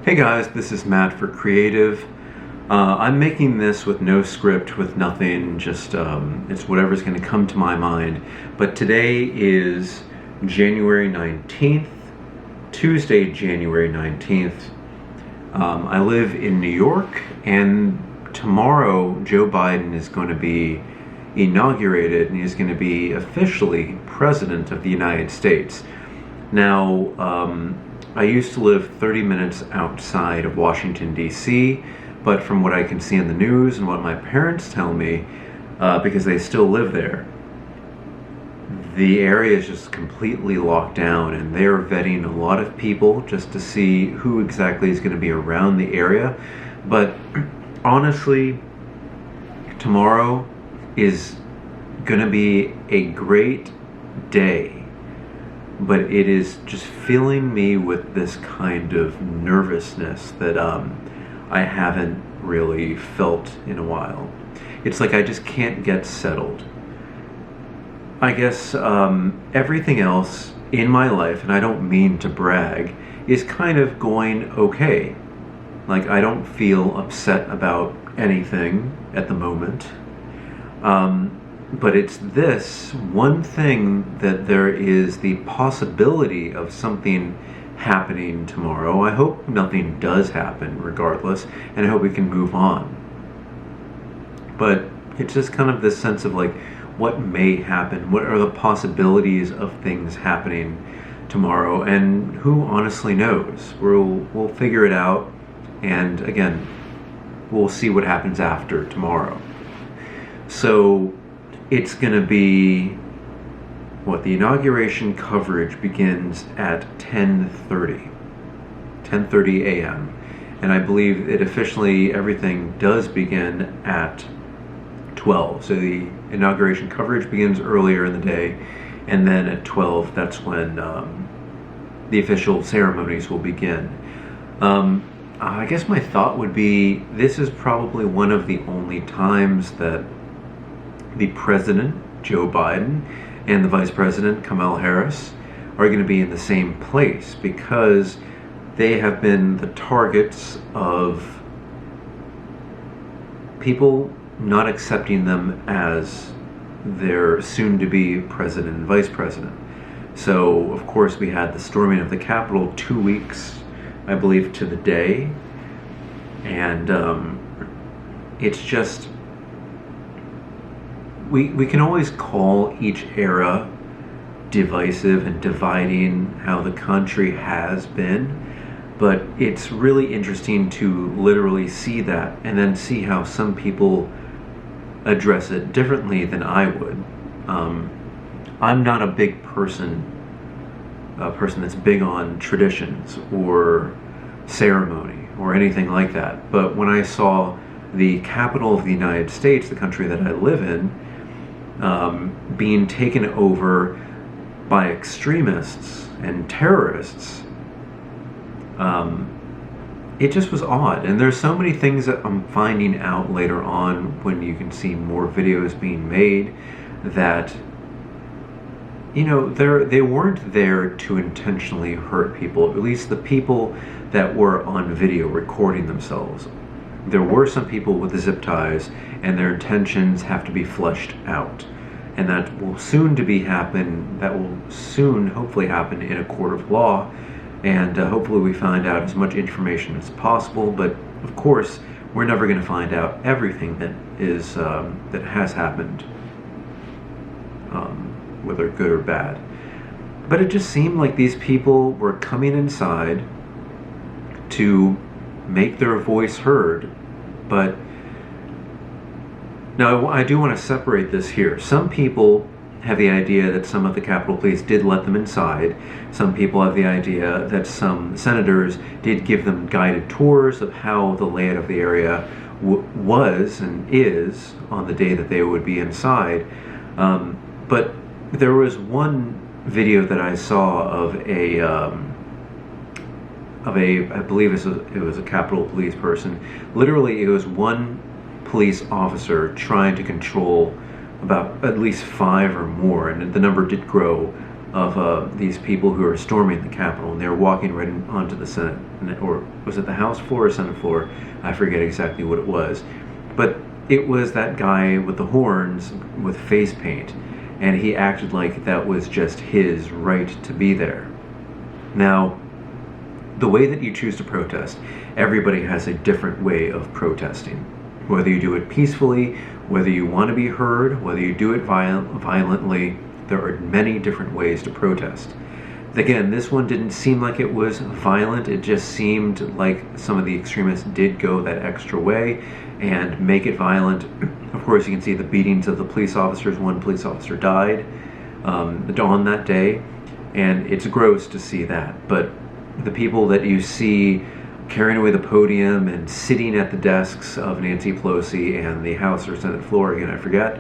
Hey guys, this is Matt for Creative. I'm making this with no script, with nothing, just it's whatever's going to come to my mind. But today is January 19th, Tuesday, January 19th. I live in New York, and tomorrow Joe Biden is going to be inaugurated, and he's going to be officially President of the United States. Now, I used to live 30 minutes outside of Washington, D.C., but from what I can see in the news and what my parents tell me, because they still live there, the area is just completely locked down, and they're vetting a lot of people just to see who exactly is going to be around the area. But honestly, tomorrow is going to be a great day. But it is just filling me with this kind of nervousness that I haven't really felt in a while. It's like I just can't get settled. I guess everything else in my life, and I don't mean to brag, is kind of going okay. Like, I don't feel upset about anything at the moment. But it's this one thing that there is the possibility of something happening tomorrow. I hope nothing does happen regardless, and I hope we can move on. But it's just kind of this sense of like, what may happen? What are the possibilities of things happening tomorrow? And who honestly knows? We'll figure it out, and again, we'll see what happens after tomorrow. So it's going to be, the inauguration coverage begins at 10:30 a.m. And I believe it officially, everything does begin at 12. So the inauguration coverage begins earlier in the day, and then at 12, that's when the official ceremonies will begin. I guess my thought would be, this is probably one of the only times that the President, Joe Biden, and the Vice President, Kamala Harris, are going to be in the same place, because they have been the targets of people not accepting them as their soon-to-be president and vice president. So, of course, we had the storming of the Capitol 2 weeks, I believe, to the day, and it's just, we can always call each era divisive and dividing, how the country has been, but it's really interesting to literally see that and then see how some people address it differently than I would. I'm not a person that's big on traditions or ceremony or anything like that, but when I saw the capital of the United States, the country that I live in, being taken over by extremists and terrorists, it just was odd. And there's so many things that I'm finding out later on when you can see more videos being made that, you know, they weren't there to intentionally hurt people, at least the people that were on video recording themselves. There were some people with the zip ties, and their intentions have to be fleshed out. And that will soon hopefully happen in a court of law, and hopefully we find out as much information as possible. But of course, we're never going to find out everything that has happened, whether good or bad. But it just seemed like these people were coming inside to make their voice heard. But now, I do want to separate this here. Some people have the idea that some of the Capitol Police did let them inside. Some people have the idea that some senators did give them guided tours of how the layout of the area was and is on the day that they would be inside. But there was one video that I saw of I believe it was a Capitol Police person. Literally, it was one police officer trying to control about at least 5 or more, and the number did grow of these people who are storming the Capitol, and they were walking right onto the Senate, or was it the House floor or Senate floor? I forget exactly what it was. But it was that guy with the horns with face paint, and he acted like that was just his right to be there. Now, the way that you choose to protest, everybody has a different way of protesting. Whether you do it peacefully, whether you want to be heard, whether you do it violently, there are many different ways to protest. Again, this one didn't seem like it was violent. It just seemed like some of the extremists did go that extra way and make it violent. Of course, you can see the beatings of the police officers. One police officer died on that day, and it's gross to see that. But the people that you see carrying away the podium and sitting at the desks of Nancy Pelosi and the House or Senate floor, again, I forget,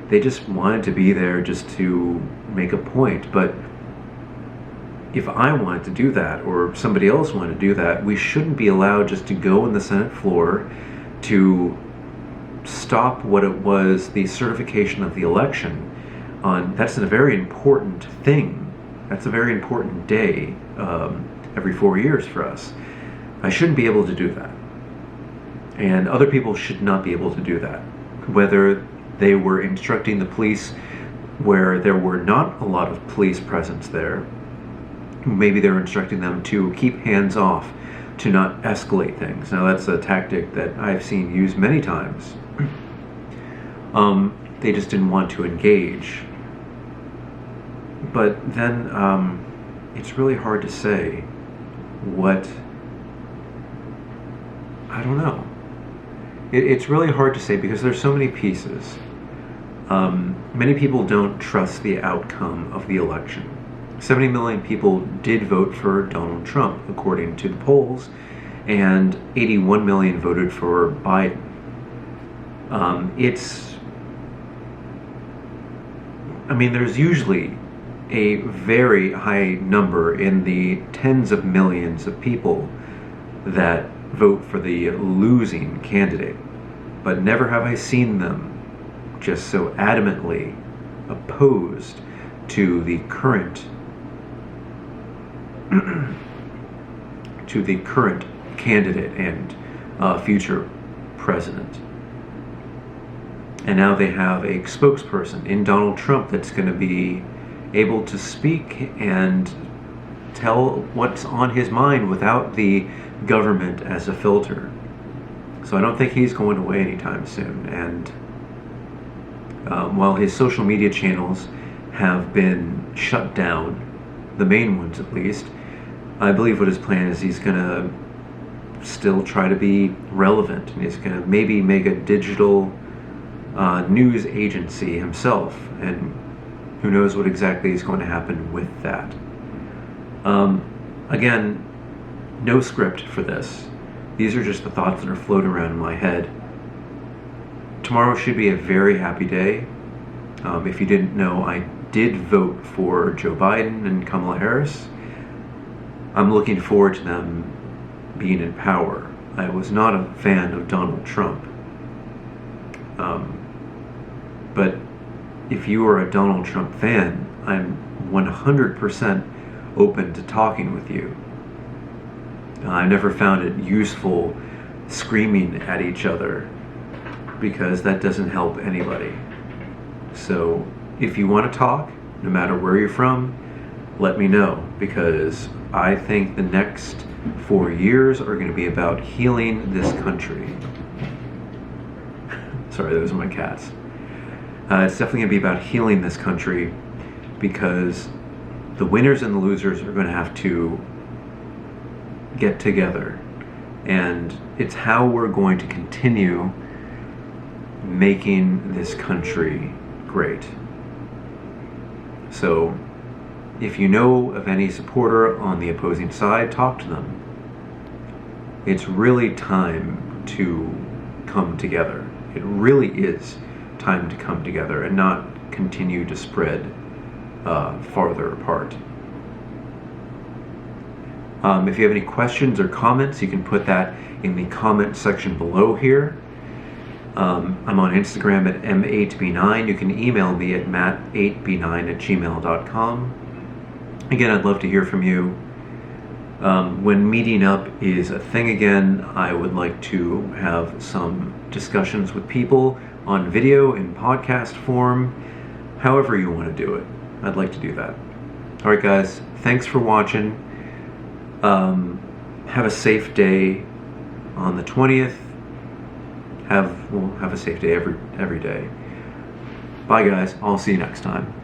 they just wanted to be there just to make a point. But if I wanted to do that, or somebody else wanted to do that, we shouldn't be allowed just to go in the Senate floor to stop what it was, the certification of the election. That's a very important thing. That's a very important day every 4 years for us. I shouldn't be able to do that. And other people should not be able to do that. Whether they were instructing the police where there were not a lot of police presence there, maybe they were instructing them to keep hands off, to not escalate things. Now that's a tactic that I've seen used many times. They just didn't want to engage. But then it's really hard to say what, I don't know. It's really hard to say because there's so many pieces. Many people don't trust the outcome of the election. 70 million people did vote for Donald Trump, according to the polls, and 81 million voted for Biden. There's usually a very high number in the tens of millions of people that vote for the losing candidate, but never have I seen them just so adamantly opposed to the current candidate and future president. And now they have a spokesperson in Donald Trump that's going to be able to speak and tell what's on his mind without the government as a filter. So I don't think he's going away anytime soon. And while his social media channels have been shut down, the main ones at least, I believe what his plan is, he's going to still try to be relevant, and he's going to maybe make a digital news agency himself, and who knows what exactly is going to happen with that. Again, no script for this. These are just the thoughts that are floating around in my head. Tomorrow should be a very happy day. If you didn't know, I did vote for Joe Biden and Kamala Harris. I'm looking forward to them being in power. I was not a fan of Donald Trump. But if you are a Donald Trump fan, I'm 100% open to talking with you. I never found it useful screaming at each other, because that doesn't help anybody. So if you want to talk, no matter where you're from, let me know, because I think the next 4 years are going to be about healing this country. Sorry, those are my cats. It's definitely going to be about healing this country, because the winners and the losers are going to have to get together. And it's how we're going to continue making this country great. So if you know of any supporter on the opposing side, talk to them. It's really time to come together. It really is time to come together and not continue to spread farther apart. If you have any questions or comments, you can put that in the comment section below here. I'm on Instagram at m8b9. You can email me at matt8b9@gmail.com. Again, I'd love to hear from you. When meeting up is a thing again, I would like to have some discussions with people on video in podcast form. However you want to do it, I'd like to do that. All right, guys, thanks for watching. Have a safe day on the 20th. Have a safe day every day. Bye, guys. I'll see you next time.